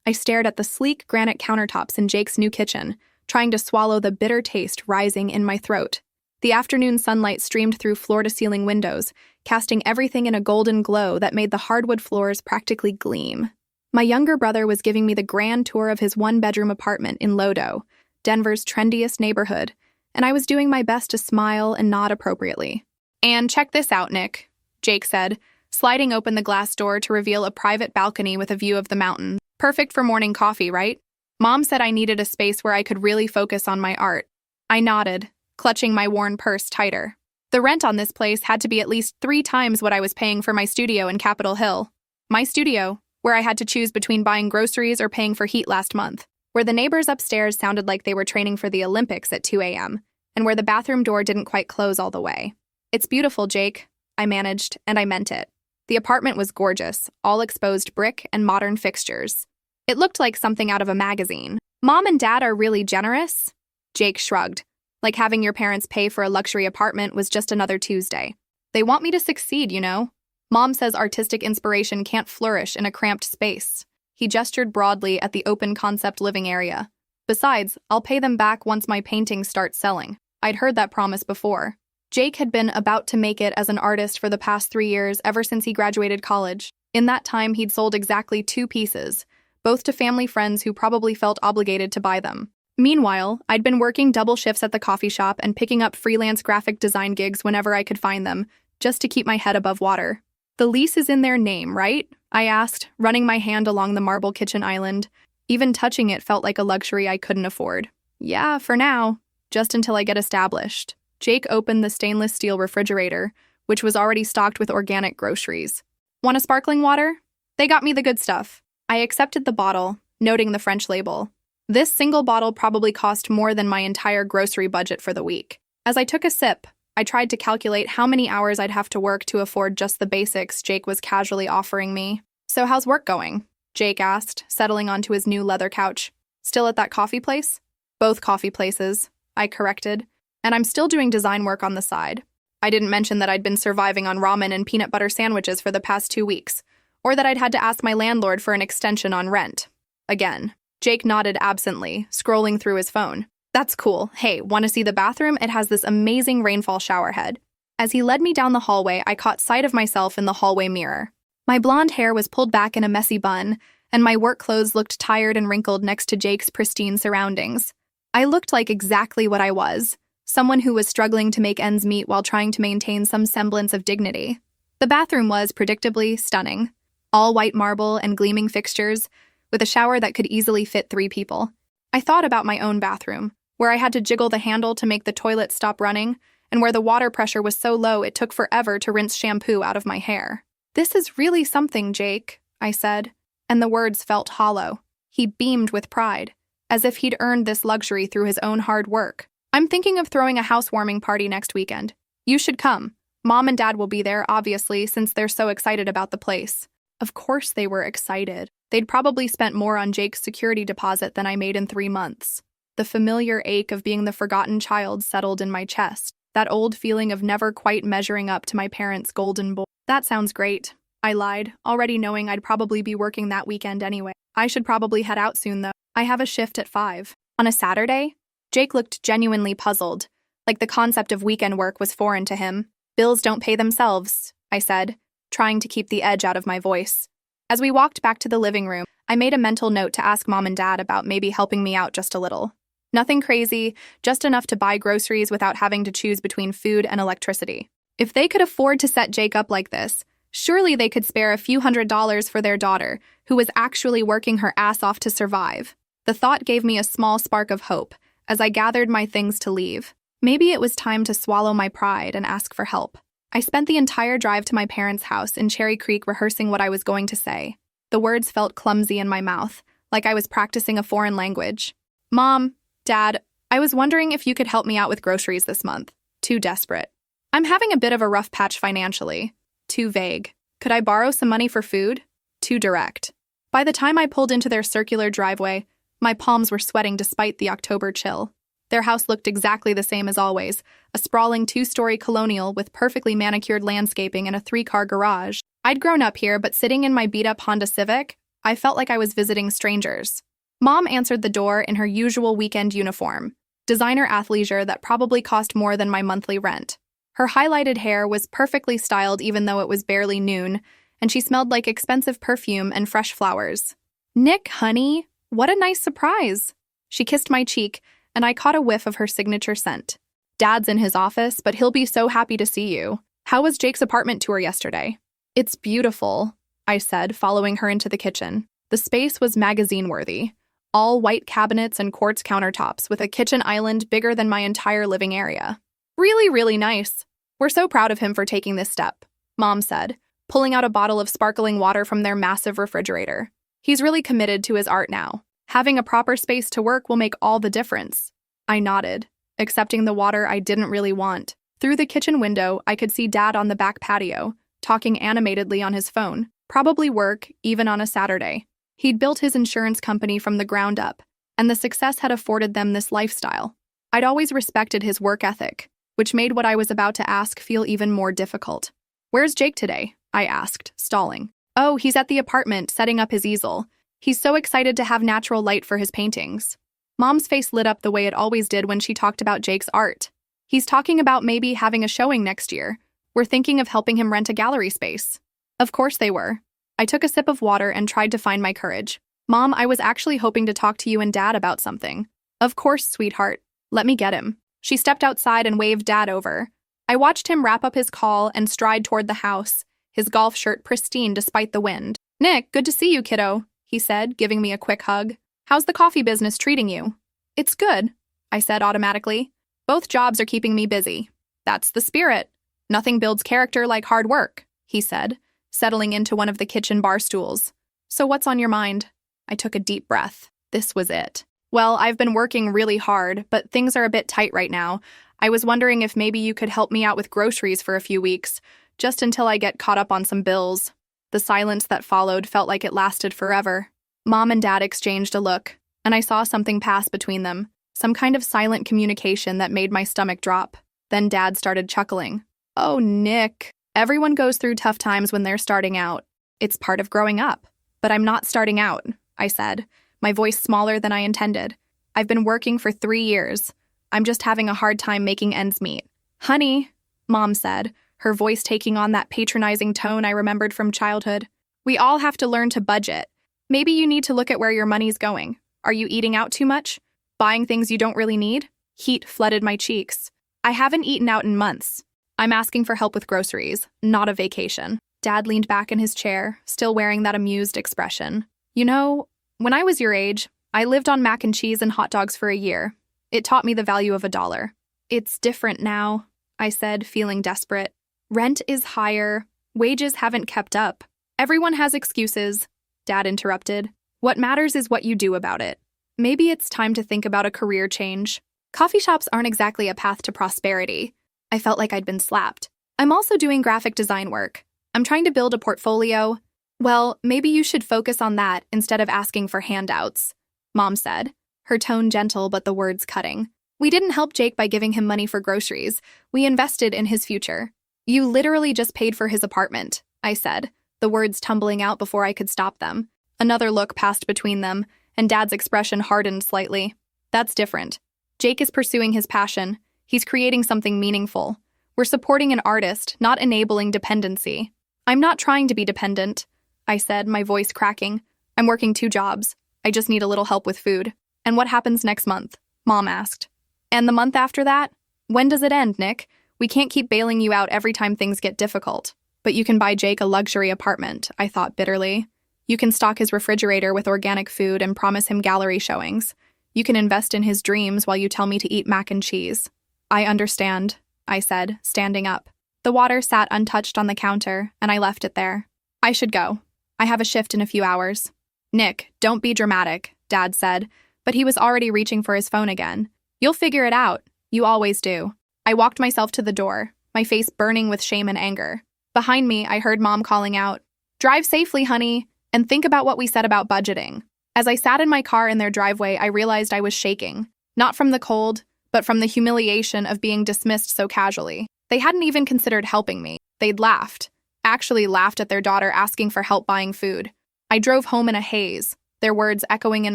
I stared at the sleek granite countertops in Jake's new kitchen, trying to swallow the bitter taste rising in my throat. The afternoon sunlight streamed through floor-to-ceiling windows, casting everything in a golden glow that made the hardwood floors practically gleam. My younger brother was giving me the grand tour of his one-bedroom apartment in Lodo, Denver's trendiest neighborhood, and I was doing my best to smile and nod appropriately. "And check this out, Nick," Jake said, sliding open the glass door to reveal a private balcony with a view of the mountains. "Perfect for morning coffee, right? Mom said I needed a space where I could really focus on my art." I nodded, clutching my worn purse tighter. The rent on this place had to be at least 3 times what I was paying for my studio in Capitol Hill. My studio, where I had to choose between buying groceries or paying for heat last month, where the neighbors upstairs sounded like they were training for the Olympics at 2 a.m., and where the bathroom door didn't quite close all the way. "It's beautiful, Jake," I managed, and I meant it. The apartment was gorgeous, all exposed brick and modern fixtures. It looked like something out of a magazine. "Mom and Dad are really generous?" Jake shrugged, like having your parents pay for a luxury apartment was just another Tuesday. "They want me to succeed, you know. Mom says artistic inspiration can't flourish in a cramped space." He gestured broadly at the open concept living area. "Besides, I'll pay them back once my paintings start selling." I'd heard that promise before. Jake had been about to make it as an artist for the past 3 years, ever since he graduated college. In that time, he'd sold exactly 2 pieces, both to family friends who probably felt obligated to buy them. Meanwhile, I'd been working double shifts at the coffee shop and picking up freelance graphic design gigs whenever I could find them, just to keep my head above water. "The lease is in their name, right?" I asked, running my hand along the marble kitchen island. Even touching it felt like a luxury I couldn't afford. "Yeah, for now, just until I get established." Jake opened the stainless steel refrigerator, which was already stocked with organic groceries. "Want a sparkling water?" They got me the good stuff. I accepted the bottle, noting the French label. This single bottle probably cost more than my entire grocery budget for the week. As I took a sip, I tried to calculate how many hours I'd have to work to afford just the basics Jake was casually offering me. "So how's work going?" Jake asked, settling onto his new leather couch. "Still at that coffee place?" "Both coffee places," I corrected. "And I'm still doing design work on the side." I didn't mention that I'd been surviving on ramen and peanut butter sandwiches for the past 2 weeks, or that I'd had to ask my landlord for an extension on rent. Again. Jake nodded absently, scrolling through his phone. "That's cool. Hey, want to see the bathroom? It has this amazing rainfall shower head." As he led me down the hallway, I caught sight of myself in the hallway mirror. My blonde hair was pulled back in a messy bun, and my work clothes looked tired and wrinkled next to Jake's pristine surroundings. I looked like exactly what I was, someone who was struggling to make ends meet while trying to maintain some semblance of dignity. The bathroom was, predictably, stunning. All white marble and gleaming fixtures, with a shower that could easily fit 3 people. I thought about my own bathroom, where I had to jiggle the handle to make the toilet stop running, and where the water pressure was so low it took forever to rinse shampoo out of my hair. "This is really something, Jake," I said, and the words felt hollow. He beamed with pride, as if he'd earned this luxury through his own hard work. "I'm thinking of throwing a housewarming party next weekend. You should come. Mom and Dad will be there, obviously, since they're so excited about the place." Of course they were excited. They'd probably spent more on Jake's security deposit than I made in 3 months. The familiar ache of being the forgotten child settled in my chest, that old feeling of never quite measuring up to my parents' golden boy. "That sounds great," I lied, already knowing I'd probably be working that weekend anyway. "I should probably head out soon, though. I have a shift at 5. "On a Saturday?" Jake looked genuinely puzzled, like the concept of weekend work was foreign to him. "Bills don't pay themselves," I said, trying to keep the edge out of my voice. As we walked back to the living room, I made a mental note to ask Mom and Dad about maybe helping me out just a little. Nothing crazy, just enough to buy groceries without having to choose between food and electricity. If they could afford to set Jake up like this, surely they could spare a few $100s for their daughter, who was actually working her ass off to survive. The thought gave me a small spark of hope as I gathered my things to leave. Maybe it was time to swallow my pride and ask for help. I spent the entire drive to my parents' house in Cherry Creek rehearsing what I was going to say. The words felt clumsy in my mouth, like I was practicing a foreign language. "Mom, Dad, I was wondering if you could help me out with groceries this month." Too desperate. "I'm having a bit of a rough patch financially." Too vague. "Could I borrow some money for food?" Too direct. By the time I pulled into their circular driveway, my palms were sweating despite the October chill. Their house looked exactly the same as always, a sprawling 2-story colonial with perfectly manicured landscaping and a 3-car garage. I'd grown up here, but sitting in my beat-up Honda Civic, I felt like I was visiting strangers. Mom answered the door in her usual weekend uniform, designer athleisure that probably cost more than my monthly rent. Her highlighted hair was perfectly styled even though it was barely noon, and she smelled like expensive perfume and fresh flowers. "Nick, honey, what a nice surprise." She kissed my cheek, and I caught a whiff of her signature scent. "Dad's in his office, but he'll be so happy to see you. How was Jake's apartment tour yesterday?" "It's beautiful," I said, following her into the kitchen. The space was magazine-worthy. All white cabinets and quartz countertops with a kitchen island bigger than my entire living area. "Really, really nice. We're so proud of him for taking this step," Mom said, pulling out a bottle of sparkling water from their massive refrigerator. "He's really committed to his art now. Having a proper space to work will make all the difference." I nodded, accepting the water I didn't really want. Through the kitchen window, I could see Dad on the back patio, talking animatedly on his phone. Probably work, even on a Saturday. He'd built his insurance company from the ground up, and the success had afforded them this lifestyle. I'd always respected his work ethic, which made what I was about to ask feel even more difficult. "Where's Jake today?" I asked, stalling. "Oh, he's at the apartment, setting up his easel. He's so excited to have natural light for his paintings." Mom's face lit up the way it always did when she talked about Jake's art. "He's talking about maybe having a showing next year. We're thinking of helping him rent a gallery space." Of course they were. I took a sip of water and tried to find my courage. "Mom, I was actually hoping to talk to you and Dad about something." "Of course, sweetheart. Let me get him." She stepped outside and waved Dad over. I watched him wrap up his call and stride toward the house, his golf shirt pristine despite the wind. "Nick, good to see you, kiddo," he said, giving me a quick hug. "How's the coffee business treating you?" "It's good," I said automatically. "Both jobs are keeping me busy." "That's the spirit. Nothing builds character like hard work," he said, settling into one of the kitchen bar stools. "So what's on your mind?" I took a deep breath. This was it. "Well, I've been working really hard, but things are a bit tight right now. I was wondering if maybe you could help me out with groceries for a few weeks, just until I get caught up on some bills." The silence that followed felt like it lasted forever. Mom and Dad exchanged a look, and I saw something pass between them, some kind of silent communication that made my stomach drop. Then Dad started chuckling. "Oh, Nick. Everyone goes through tough times when they're starting out. It's part of growing up." "But I'm not starting out," I said, my voice smaller than I intended. "I've been working for 3 years. I'm just having a hard time making ends meet." "Honey," Mom said, her voice taking on that patronizing tone I remembered from childhood, "we all have to learn to budget. Maybe you need to look at where your money's going. Are you eating out too much? Buying things you don't really need?" Heat flooded my cheeks. "I haven't eaten out in months. I'm asking for help with groceries, not a vacation." Dad leaned back in his chair, still wearing that amused expression. "You know, when I was your age, I lived on mac and cheese and hot dogs for a year. It taught me the value of $1. It's different now," I said, feeling desperate. "Rent is higher. Wages haven't kept up. Everyone has excuses," Dad interrupted. "What matters is what you do about it. Maybe it's time to think about a career change. Coffee shops aren't exactly a path to prosperity." I felt like I'd been slapped. "I'm also doing graphic design work. I'm trying to build a portfolio." "Well, maybe you should focus on that instead of asking for handouts," Mom said, her tone gentle but the words cutting. "We didn't help Jake by giving him money for groceries. We invested in his future." "You literally just paid for his apartment," I said, the words tumbling out before I could stop them. Another look passed between them, and Dad's expression hardened slightly. "That's different. Jake is pursuing his passion. He's creating something meaningful. We're supporting an artist, not enabling dependency." "I'm not trying to be dependent," I said, my voice cracking. "I'm working 2 jobs. I just need a little help with food." "And what happens next month?" Mom asked. "And the month after that? When does it end, Nick? We can't keep bailing you out every time things get difficult." "But you can buy Jake a luxury apartment," I thought bitterly. "You can stock his refrigerator with organic food and promise him gallery showings. You can invest in his dreams while you tell me to eat mac and cheese." "I understand," I said, standing up. The water sat untouched on the counter, and I left it there. "I should go. I have a shift in a few hours." "Nick, don't be dramatic," Dad said, but he was already reaching for his phone again. "You'll figure it out. You always do." I walked myself to the door, my face burning with shame and anger. Behind me, I heard Mom calling out, "Drive safely, honey, and think about what we said about budgeting." As I sat in my car in their driveway, I realized I was shaking, not from the cold, but from the humiliation of being dismissed so casually. They hadn't even considered helping me. They'd laughed, actually laughed at their daughter asking for help buying food. I drove home in a haze, their words echoing in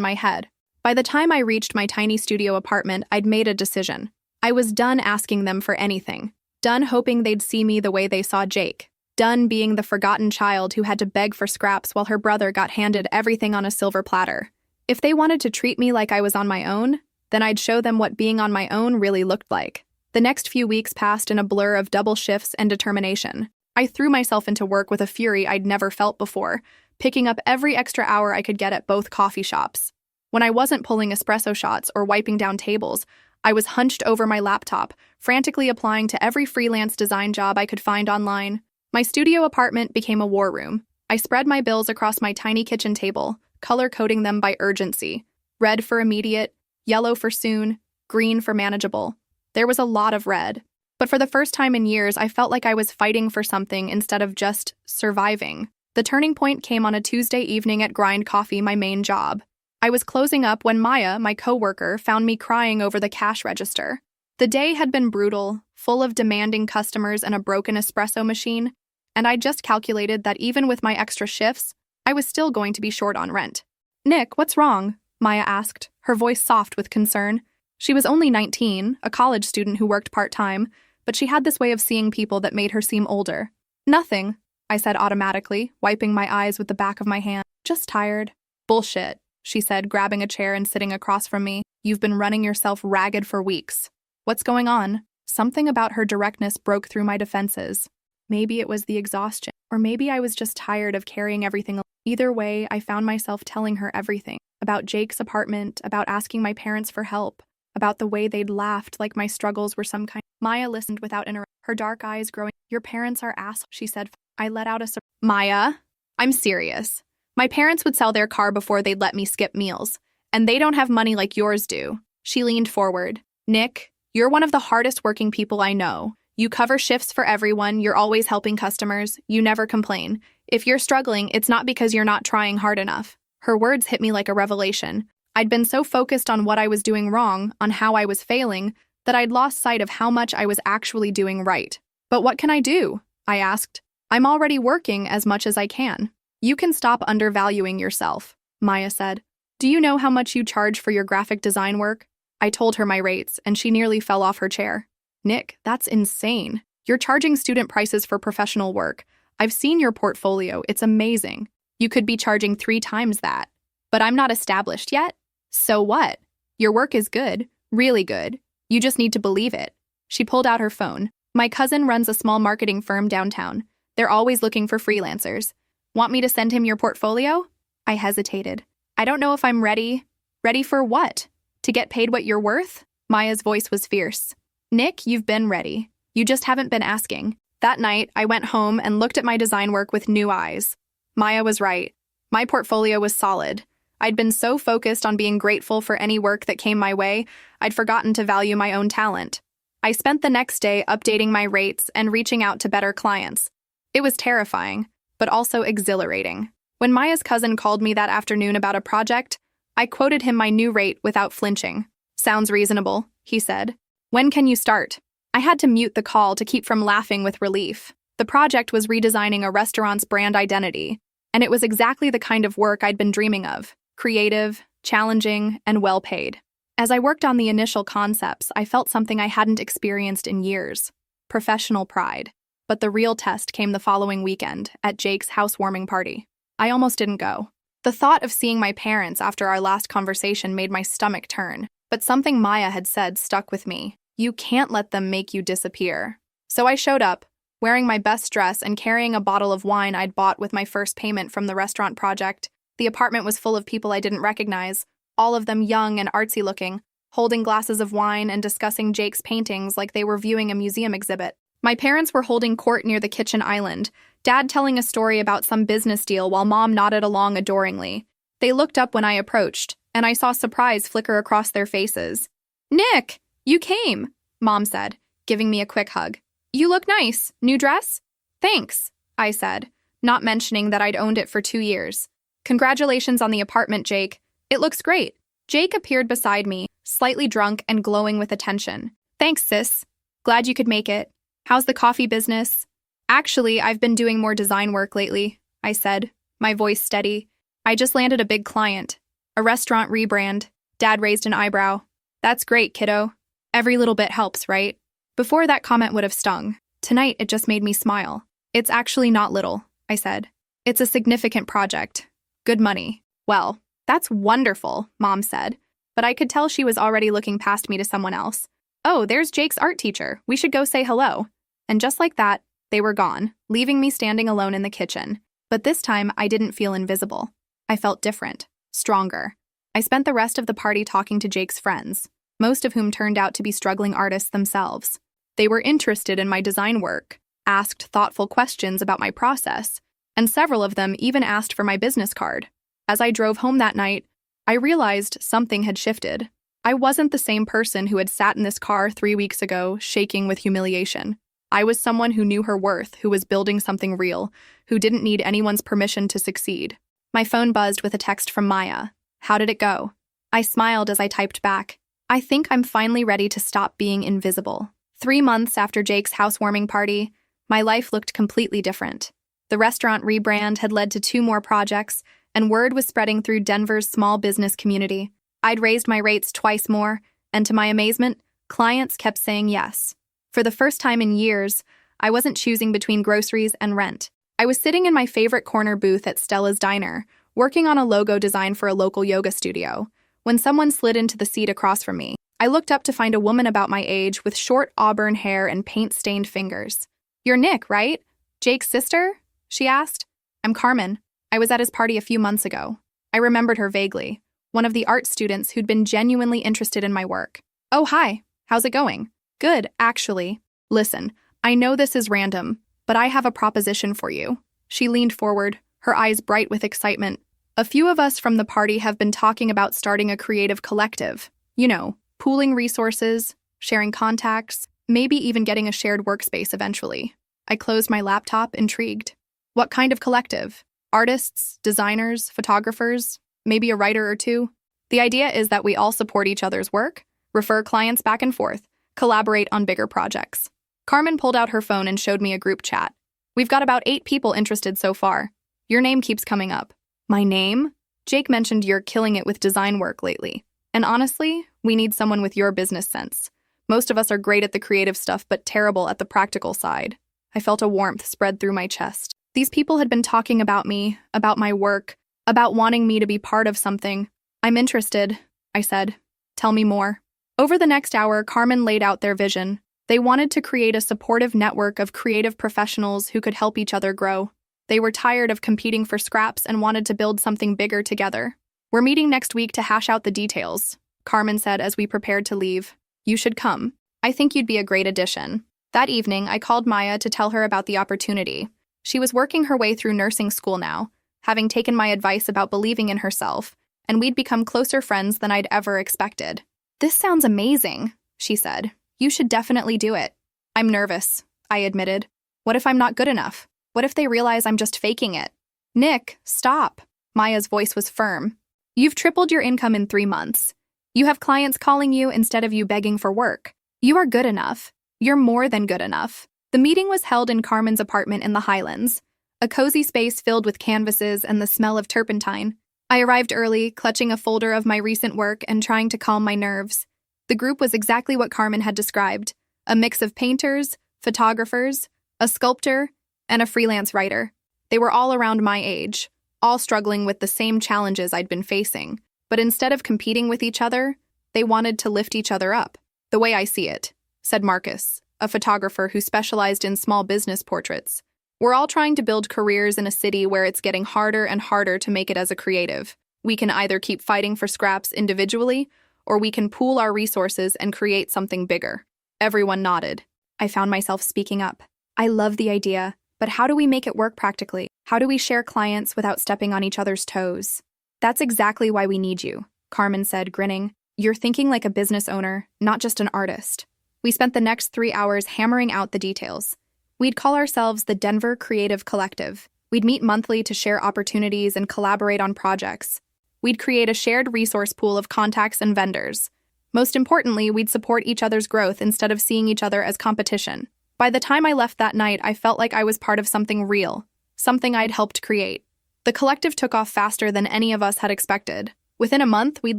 my head. By the time I reached my tiny studio apartment, I'd made a decision. I was done asking them for anything. Done hoping they'd see me the way they saw Jake. Done being the forgotten child who had to beg for scraps while her brother got handed everything on a silver platter. If they wanted to treat me like I was on my own, then I'd show them what being on my own really looked like. The next few weeks passed in a blur of double shifts and determination. I threw myself into work with a fury I'd never felt before, picking up every extra hour I could get at both coffee shops. When I wasn't pulling espresso shots or wiping down tables, I was hunched over my laptop, frantically applying to every freelance design job I could find online. My studio apartment became a war room. I spread my bills across my tiny kitchen table, color-coding them by urgency. Red for immediate, yellow for soon, green for manageable. There was a lot of red. But for the first time in years, I felt like I was fighting for something instead of just surviving. The turning point came on a Tuesday evening at Grind Coffee, my main job. I was closing up when Maya, my coworker, found me crying over the cash register. The day had been brutal, full of demanding customers and a broken espresso machine, and I'd just calculated that even with my extra shifts, I was still going to be short on rent. "Nick, what's wrong?" Maya asked, her voice soft with concern. She was only 19, a college student who worked part-time, but she had this way of seeing people that made her seem older. "Nothing," I said automatically, wiping my eyes with the back of my hand. "Just tired." "Bullshit," she said, grabbing a chair and sitting across from me. "You've been running yourself ragged for weeks." "What's going on?" Something about her directness broke through my defenses. Maybe it was the exhaustion, or maybe I was just tired of carrying everything alone. Either way, I found myself telling her everything. About Jake's apartment, about asking my parents for help, about the way they'd laughed like my struggles were some kind. Maya listened without interrupting, her dark eyes growing. "Your parents are assholes," she said. I let out a "Maya, I'm serious. My parents would sell their car before they'd let me skip meals, and they don't have money like yours do." She leaned forward. "Nick, you're one of the hardest working people I know. You cover shifts for everyone, you're always helping customers, you never complain. If you're struggling, it's not because you're not trying hard enough." Her words hit me like a revelation. I'd been so focused on what I was doing wrong, on how I was failing, that I'd lost sight of how much I was actually doing right. "But what can I do?" I asked. "I'm already working as much as I can." "You can stop undervaluing yourself," Maya said. "Do you know how much you charge for your graphic design work?" I told her my rates, and she nearly fell off her chair. "Nick, that's insane. You're charging student prices for professional work. I've seen your portfolio, it's amazing. You could be charging 3 times that. But I'm not established yet? So what? Your work is good, really good. You just need to believe it." She pulled out her phone. "My cousin runs a small marketing firm downtown. They're always looking for freelancers. Want me to send him your portfolio?" I hesitated. "I don't know if I'm ready." "Ready for what? To get paid what you're worth?" Maya's voice was fierce. "Nick, you've been ready. You just haven't been asking." That night, I went home and looked at my design work with new eyes. Maya was right. My portfolio was solid. I'd been so focused on being grateful for any work that came my way, I'd forgotten to value my own talent. I spent the next day updating my rates and reaching out to better clients. It was terrifying, but also exhilarating. When Maya's cousin called me that afternoon about a project, I quoted him my new rate without flinching. "Sounds reasonable," he said. "When can you start?" I had to mute the call to keep from laughing with relief. The project was redesigning a restaurant's brand identity, and it was exactly the kind of work I'd been dreaming of. Creative, challenging, and well-paid. As I worked on the initial concepts, I felt something I hadn't experienced in years: professional pride. But the real test came the following weekend, at Jake's housewarming party. I almost didn't go. The thought of seeing my parents after our last conversation made my stomach turn, but something Maya had said stuck with me. You can't let them make you disappear. So I showed up, wearing my best dress and carrying a bottle of wine I'd bought with my first payment from the restaurant project. The apartment was full of people I didn't recognize, all of them young and artsy-looking, holding glasses of wine and discussing Jake's paintings like they were viewing a museum exhibit. My parents were holding court near the kitchen island, Dad telling a story about some business deal while Mom nodded along adoringly. They looked up when I approached, and I saw surprise flicker across their faces. "Nick, you came," Mom said, giving me a quick hug. "You look nice. New dress?" "Thanks," I said, not mentioning that I'd owned it for 2 years. "Congratulations on the apartment, Jake. It looks great." Jake appeared beside me, slightly drunk and glowing with attention. "Thanks, sis. Glad you could make it. How's the coffee business?" "Actually, I've been doing more design work lately," I said, my voice steady. I just landed a big client. A restaurant rebrand. Dad raised an eyebrow. That's great, kiddo. Every little bit helps, right? Before that comment would have stung. Tonight, it just made me smile. It's actually not little, I said. It's a significant project. Good money. Well, that's wonderful, Mom said. But I could tell she was already looking past me to someone else. Oh, there's Jake's art teacher. We should go say hello. And just like that, they were gone, leaving me standing alone in the kitchen. But this time, I didn't feel invisible. I felt different, stronger. I spent the rest of the party talking to Jake's friends, most of whom turned out to be struggling artists themselves. They were interested in my design work, asked thoughtful questions about my process, and several of them even asked for my business card. As I drove home that night, I realized something had shifted. I wasn't the same person who had sat in this car 3 weeks ago, shaking with humiliation. I was someone who knew her worth, who was building something real, who didn't need anyone's permission to succeed. My phone buzzed with a text from Maya. How did it go? I smiled as I typed back. I think I'm finally ready to stop being invisible. 3 months after Jake's housewarming party, my life looked completely different. The restaurant rebrand had led to 2 more projects, and word was spreading through Denver's small business community. I'd raised my rates twice more, and to my amazement, clients kept saying yes. For the first time in years, I wasn't choosing between groceries and rent. I was sitting in my favorite corner booth at Stella's Diner, working on a logo design for a local yoga studio, when someone slid into the seat across from me. I looked up to find a woman about my age with short auburn hair and paint-stained fingers. You're Nick, right? Jake's sister? She asked. I'm Carmen. I was at his party a few months ago. I remembered her vaguely, one of the art students who'd been genuinely interested in my work. Oh, hi. How's it going? Good, actually. Listen, I know this is random, but I have a proposition for you. She leaned forward, her eyes bright with excitement. A few of us from the party have been talking about starting a creative collective. You know, pooling resources, sharing contacts, maybe even getting a shared workspace eventually. I closed my laptop, intrigued. What kind of collective? Artists, designers, photographers, maybe a writer or two? The idea is that we all support each other's work, refer clients back and forth, collaborate on bigger projects. Carmen pulled out her phone and showed me a group chat. We've got about 8 people interested so far. Your name keeps coming up. My name? Jake mentioned you're killing it with design work lately. And honestly, we need someone with your business sense. Most of us are great at the creative stuff, but terrible at the practical side. I felt a warmth spread through my chest. These people had been talking about me, about my work, about wanting me to be part of something. I'm interested, I said. Tell me more. Over the next hour, Carmen laid out their vision. They wanted to create a supportive network of creative professionals who could help each other grow. They were tired of competing for scraps and wanted to build something bigger together. We're meeting next week to hash out the details, Carmen said as we prepared to leave. You should come. I think you'd be a great addition. That evening, I called Maya to tell her about the opportunity. She was working her way through nursing school now, having taken my advice about believing in herself, and we'd become closer friends than I'd ever expected. This sounds amazing, she said. You should definitely do it. I'm nervous, I admitted. What if I'm not good enough? What if they realize I'm just faking it? Nick, stop. Maya's voice was firm. You've tripled your income in 3 months. You have clients calling you instead of you begging for work. You are good enough. You're more than good enough. The meeting was held in Carmen's apartment in the Highlands, a cozy space filled with canvases and the smell of turpentine. I arrived early, clutching a folder of my recent work and trying to calm my nerves. The group was exactly what Carmen had described, a mix of painters, photographers, a sculptor, and a freelance writer. They were all around my age, all struggling with the same challenges I'd been facing, but instead of competing with each other, they wanted to lift each other up. The way I see it, said Marcus, a photographer who specialized in small business portraits. We're all trying to build careers in a city where it's getting harder and harder to make it as a creative. We can either keep fighting for scraps individually, or we can pool our resources and create something bigger. Everyone nodded. I found myself speaking up. I love the idea, but how do we make it work practically? How do we share clients without stepping on each other's toes? That's exactly why we need you, Carmen said, grinning. You're thinking like a business owner, not just an artist. We spent the next 3 hours hammering out the details. We'd call ourselves the Denver Creative Collective. We'd meet monthly to share opportunities and collaborate on projects. We'd create a shared resource pool of contacts and vendors. Most importantly, we'd support each other's growth instead of seeing each other as competition. By the time I left that night, I felt like I was part of something real, something I'd helped create. The collective took off faster than any of us had expected. Within a month, we'd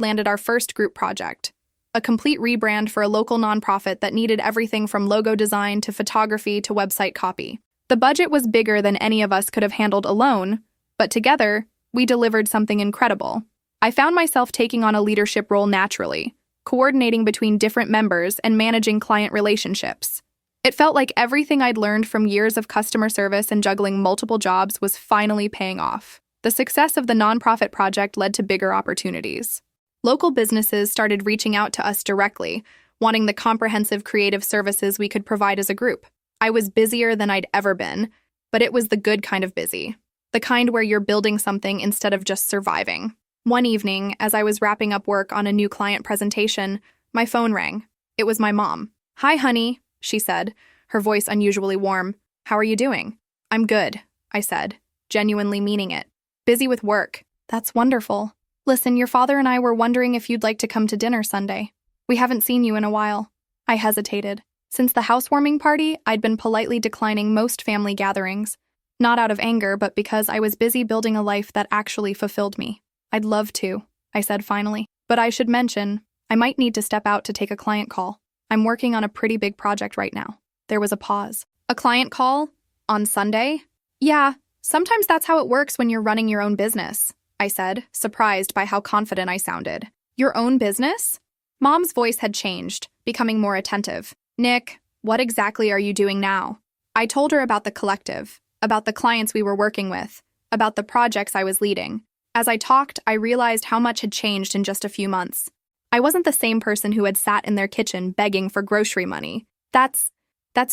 landed our first group project, a complete rebrand for a local nonprofit that needed everything from logo design to photography to website copy. The budget was bigger than any of us could have handled alone, but together, we delivered something incredible. I found myself taking on a leadership role naturally, coordinating between different members and managing client relationships. It felt like everything I'd learned from years of customer service and juggling multiple jobs was finally paying off. The success of the nonprofit project led to bigger opportunities. Local businesses started reaching out to us directly, wanting the comprehensive creative services we could provide as a group. I was busier than I'd ever been, but it was the good kind of busy. The kind where you're building something instead of just surviving. One evening, as I was wrapping up work on a new client presentation, my phone rang. It was my mom. "Hi, honey," she said, her voice unusually warm. "How are you doing?" "I'm good," I said, genuinely meaning it. "Busy with work." "That's wonderful. Listen, your father and I were wondering if you'd like to come to dinner Sunday. We haven't seen you in a while." I hesitated. Since the housewarming party, I'd been politely declining most family gatherings. Not out of anger, but because I was busy building a life that actually fulfilled me. "I'd love to," I said finally. "But I should mention, I might need to step out to take a client call. I'm working on a pretty big project right now." There was a pause. "A client call? On Sunday?" "Yeah, sometimes that's how it works when you're running your own business," I said, surprised by how confident I sounded. "Your own business?" Mom's voice had changed, becoming more attentive. "Nick, what exactly are you doing now?" I told her about the collective, about the clients we were working with, about the projects I was leading. As I talked, I realized how much had changed in just a few months. I wasn't the same person who had sat in their kitchen begging for grocery money. That's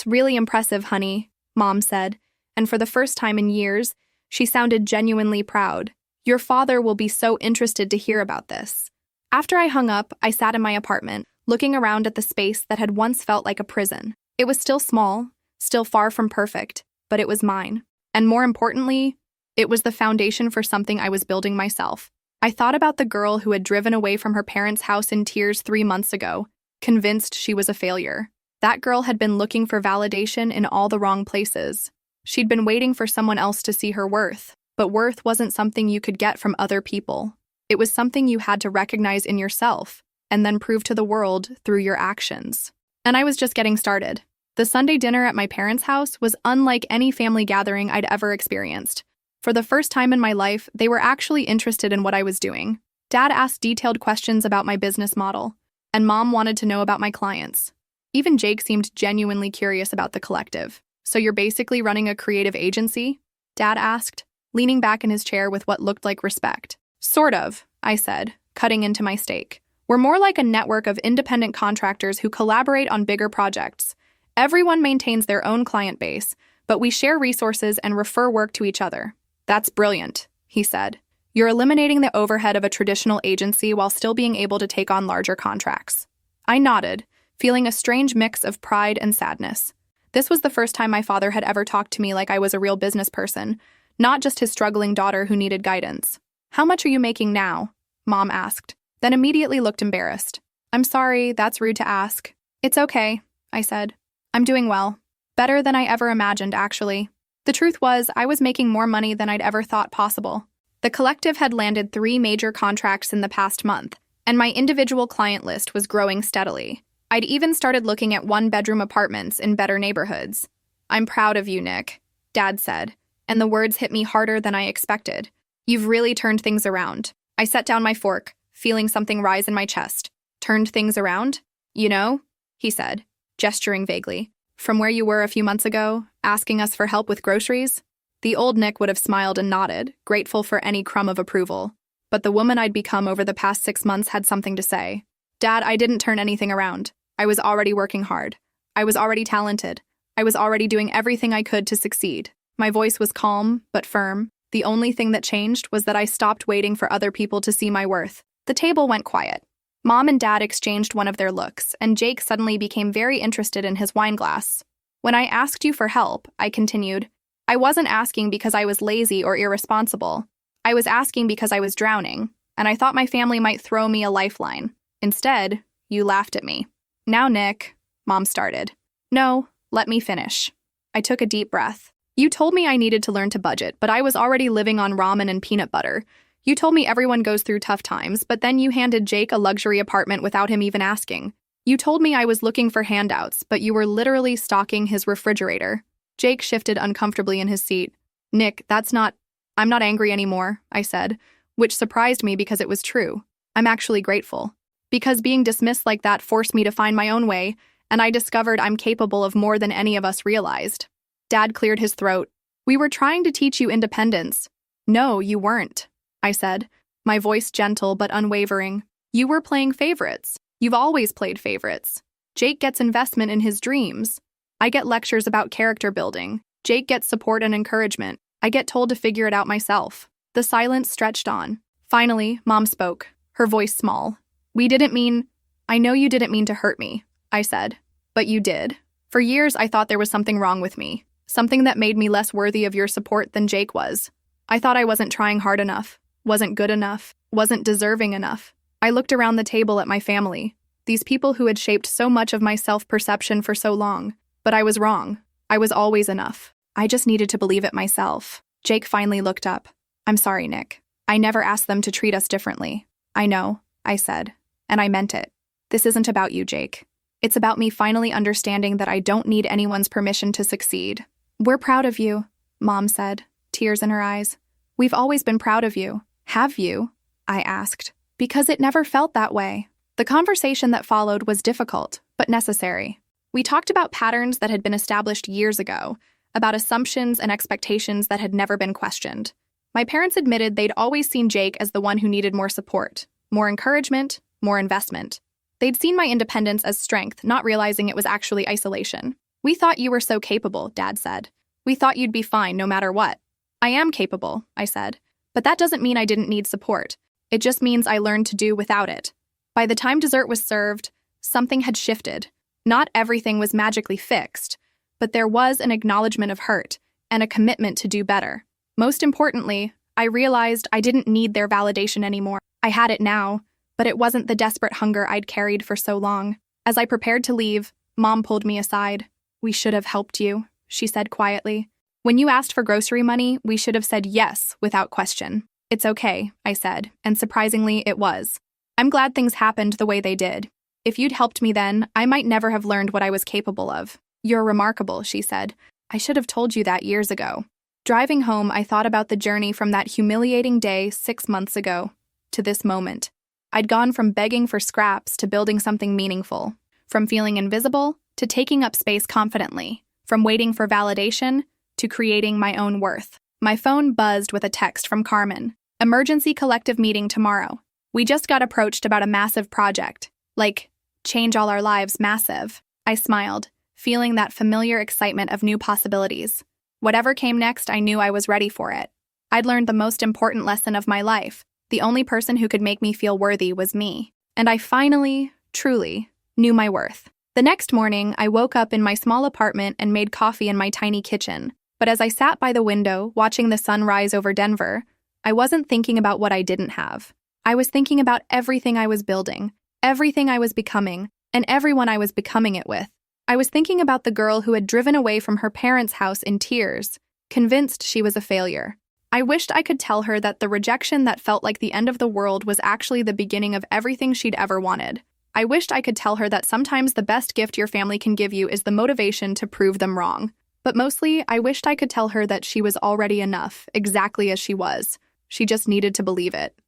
really impressive, honey," Mom said, and for the first time in years, she sounded genuinely proud. "Your father will be so interested to hear about this." After I hung up, I sat in my apartment, looking around at the space that had once felt like a prison. It was still small, still far from perfect, but it was mine. And more importantly, it was the foundation for something I was building myself. I thought about the girl who had driven away from her parents' house in tears 3 months ago, convinced she was a failure. That girl had been looking for validation in all the wrong places. She'd been waiting for someone else to see her worth, but worth wasn't something you could get from other people. It was something you had to recognize in yourself, and then prove to the world through your actions. And I was just getting started. The Sunday dinner at my parents' house was unlike any family gathering I'd ever experienced. For the first time in my life, they were actually interested in what I was doing. Dad asked detailed questions about my business model, and Mom wanted to know about my clients. Even Jake seemed genuinely curious about the collective. "So you're basically running a creative agency?" Dad asked, leaning back in his chair with what looked like respect. "Sort of," I said, cutting into my steak. "We're more like a network of independent contractors who collaborate on bigger projects. Everyone maintains their own client base, but we share resources and refer work to each other." "That's brilliant," he said. "You're eliminating the overhead of a traditional agency while still being able to take on larger contracts." I nodded, feeling a strange mix of pride and sadness. This was the first time my father had ever talked to me like I was a real business person, not just his struggling daughter who needed guidance. "How much are you making now?" Mom asked, then immediately looked embarrassed. "I'm sorry, that's rude to ask." "It's okay," I said. "I'm doing well. Better than I ever imagined, actually." The truth was, I was making more money than I'd ever thought possible. The collective had landed 3 major contracts in the past month, and my individual client list was growing steadily. I'd even started looking at 1-bedroom apartments in better neighborhoods. "I'm proud of you, Nick," Dad said, and the words hit me harder than I expected. "You've really turned things around." I set down my fork, feeling something rise in my chest. "Turned things around? You know?" he said, gesturing vaguely. "From where you were a few months ago, asking us for help with groceries?" The old Nick would have smiled and nodded, grateful for any crumb of approval. But the woman I'd become over the past 6 months had something to say. "Dad, I didn't turn anything around. I was already working hard. I was already talented. I was already doing everything I could to succeed." My voice was calm, but firm. The only thing that changed was that I stopped waiting for other people to see my worth. The table went quiet. Mom and Dad exchanged one of their looks, and Jake suddenly became very interested in his wine glass. "When I asked you for help," I continued, "I wasn't asking because I was lazy or irresponsible. I was asking because I was drowning, and I thought my family might throw me a lifeline. Instead, you laughed at me." "Now, Nick," Mom started. "No, let me finish." I took a deep breath. You told me I needed to learn to budget, but I was already living on ramen and peanut butter. You told me everyone goes through tough times, but then you handed Jake a luxury apartment without him even asking. You told me I was looking for handouts, but you were literally stocking his refrigerator. Jake shifted uncomfortably in his seat. Nick, I'm not angry anymore, I said, which surprised me because it was true. I'm actually grateful. Because being dismissed like that forced me to find my own way, and I discovered I'm capable of more than any of us realized. Dad cleared his throat. We were trying to teach you independence. No, you weren't, I said, my voice gentle but unwavering. You were playing favorites. You've always played favorites. Jake gets investment in his dreams. I get lectures about character building. Jake gets support and encouragement. I get told to figure it out myself. The silence stretched on. Finally, Mom spoke, her voice small. I know you didn't mean to hurt me, I said. But you did. For years, I thought there was something wrong with me. Something that made me less worthy of your support than Jake was. I thought I wasn't trying hard enough, wasn't good enough, wasn't deserving enough. I looked around the table at my family, these people who had shaped so much of my self-perception for so long. But I was wrong. I was always enough. I just needed to believe it myself. Jake finally looked up. I'm sorry, Nick. I never asked them to treat us differently. I know, I said, and I meant it. This isn't about you, Jake. It's about me finally understanding that I don't need anyone's permission to succeed. We're proud of you, Mom said, tears in her eyes. We've always been proud of you. Have you? I asked, because it never felt that way. The conversation that followed was difficult, but necessary. We talked about patterns that had been established years ago, about assumptions and expectations that had never been questioned. My parents admitted they'd always seen Jake as the one who needed more support, more encouragement, more investment. They'd seen my independence as strength, not realizing it was actually isolation. We thought you were so capable, Dad said. We thought you'd be fine no matter what. I am capable, I said. But that doesn't mean I didn't need support. It just means I learned to do without it. By the time dessert was served, something had shifted. Not everything was magically fixed, but there was an acknowledgement of hurt and a commitment to do better. Most importantly, I realized I didn't need their validation anymore. I had it now, but it wasn't the desperate hunger I'd carried for so long. As I prepared to leave, Mom pulled me aside. We should have helped you, she said quietly. When you asked for grocery money, we should have said yes without question. It's okay, I said, and surprisingly, it was. I'm glad things happened the way they did. If you'd helped me then, I might never have learned what I was capable of. You're remarkable, she said. I should have told you that years ago. Driving home, I thought about the journey from that humiliating day 6 months ago to this moment. I'd gone from begging for scraps to building something meaningful, from feeling invisible to taking up space confidently, from waiting for validation to creating my own worth. My phone buzzed with a text from Carmen. Emergency collective meeting tomorrow. We just got approached about a massive project. Like, change all our lives massive. I smiled, feeling that familiar excitement of new possibilities. Whatever came next, I knew I was ready for it. I'd learned the most important lesson of my life. The only person who could make me feel worthy was me. And I finally, truly, knew my worth. The next morning, I woke up in my small apartment and made coffee in my tiny kitchen. But as I sat by the window, watching the sun rise over Denver, I wasn't thinking about what I didn't have. I was thinking about everything I was building, everything I was becoming, and everyone I was becoming it with. I was thinking about the girl who had driven away from her parents' house in tears, convinced she was a failure. I wished I could tell her that the rejection that felt like the end of the world was actually the beginning of everything she'd ever wanted. I wished I could tell her that sometimes the best gift your family can give you is the motivation to prove them wrong. But mostly, I wished I could tell her that she was already enough, exactly as she was. She just needed to believe it.